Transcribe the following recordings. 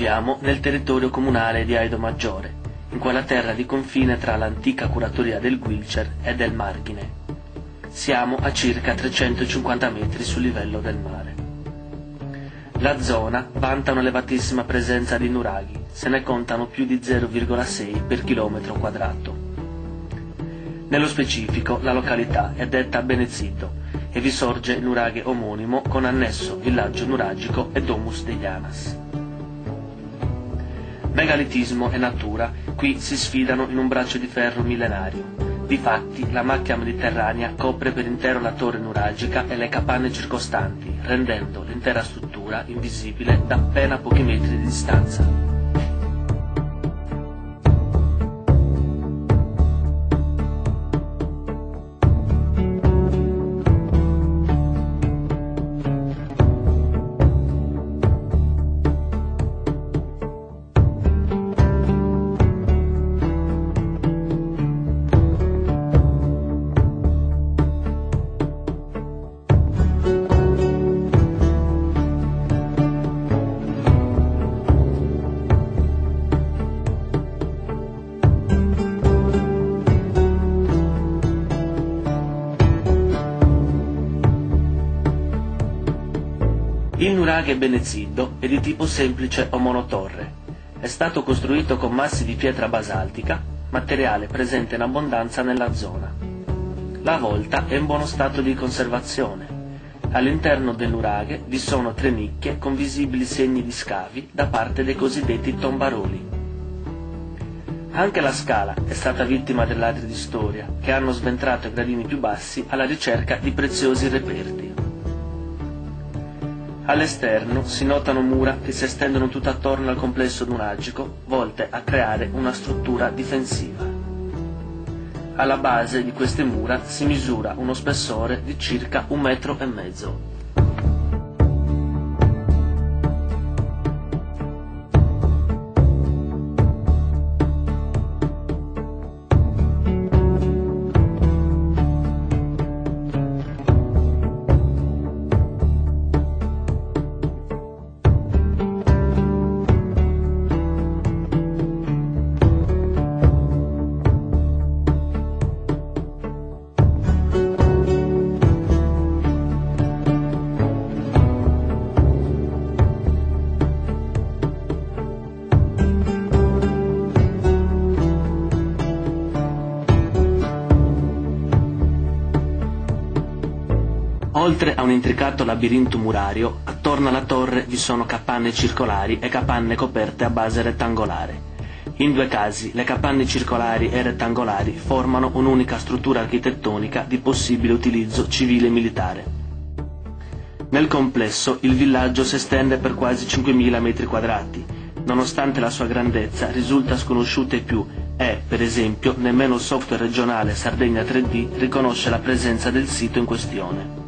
troviamo nel territorio comunale di Aido Maggiore, in quella terra di confine tra l'antica curatoria del Guilcer e del Marghine. Siamo a circa 350 metri sul livello del mare. La zona vanta un'elevatissima presenza di nuraghi, se ne contano più di 0,6 per chilometro quadrato. Nello specifico, la località è detta Beneziddo e vi sorge il nuraghe omonimo con annesso villaggio nuragico e domus degli Anas. Megalitismo e natura qui si sfidano in un braccio di ferro millenario. Difatti, la macchia mediterranea copre per intero la torre nuragica e le capanne circostanti, rendendo l'intera struttura invisibile da appena pochi metri di distanza. Il nuraghe Beneziddo è di tipo semplice o monotorre. È stato costruito con massi di pietra basaltica, materiale presente in abbondanza nella zona. La volta è in buono stato di conservazione. All'interno del nuraghe vi sono 3 nicchie con visibili segni di scavi da parte dei cosiddetti tombaroli. Anche la scala è stata vittima dei ladri di storia, che hanno sventrato i gradini più bassi alla ricerca di preziosi reperti. All'esterno si notano mura che si estendono tutto attorno al complesso nuragico, volte a creare una struttura difensiva. Alla base di queste mura si misura uno spessore di circa 1,5 metri. Oltre a un intricato labirinto murario, attorno alla torre vi sono capanne circolari e capanne coperte a base rettangolare. In 2 casi, le capanne circolari e rettangolari formano un'unica struttura architettonica di possibile utilizzo civile e militare. Nel complesso, il villaggio si estende per quasi 5.000 metri quadrati. Nonostante la sua grandezza, risulta sconosciuta ai più e, per esempio, nemmeno il software regionale Sardegna 3D riconosce la presenza del sito in questione.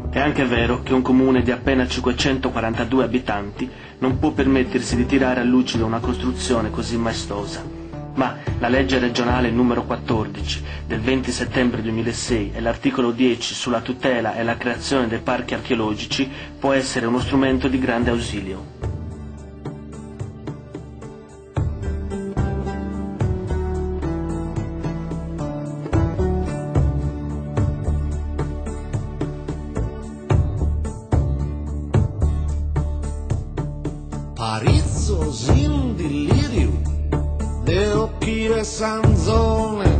È anche vero che un comune di appena 542 abitanti non può permettersi di tirare a lucido una costruzione così maestosa, ma la legge regionale numero 14 del 20 settembre 2006 e l'articolo 10 sulla tutela e la creazione dei parchi archeologici può essere uno strumento di grande ausilio. Parizzo's in delirio, de occhi e sanzone,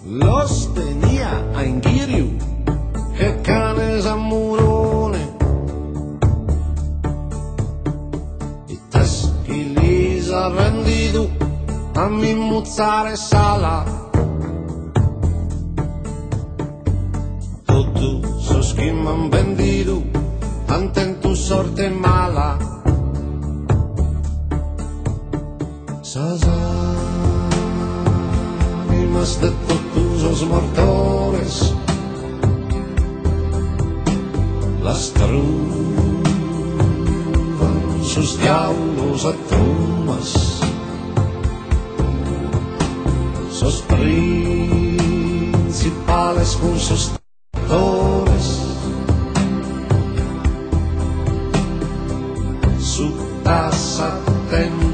los tenia a inghirio, che cane sammurone, i teschi li sa rendido, a mi muzzare sala, tutto so schimman vendido, ante tu sorte mala, animas de tus mortores, las truvan sus diablos a trumas, sus principales con sus actores. senza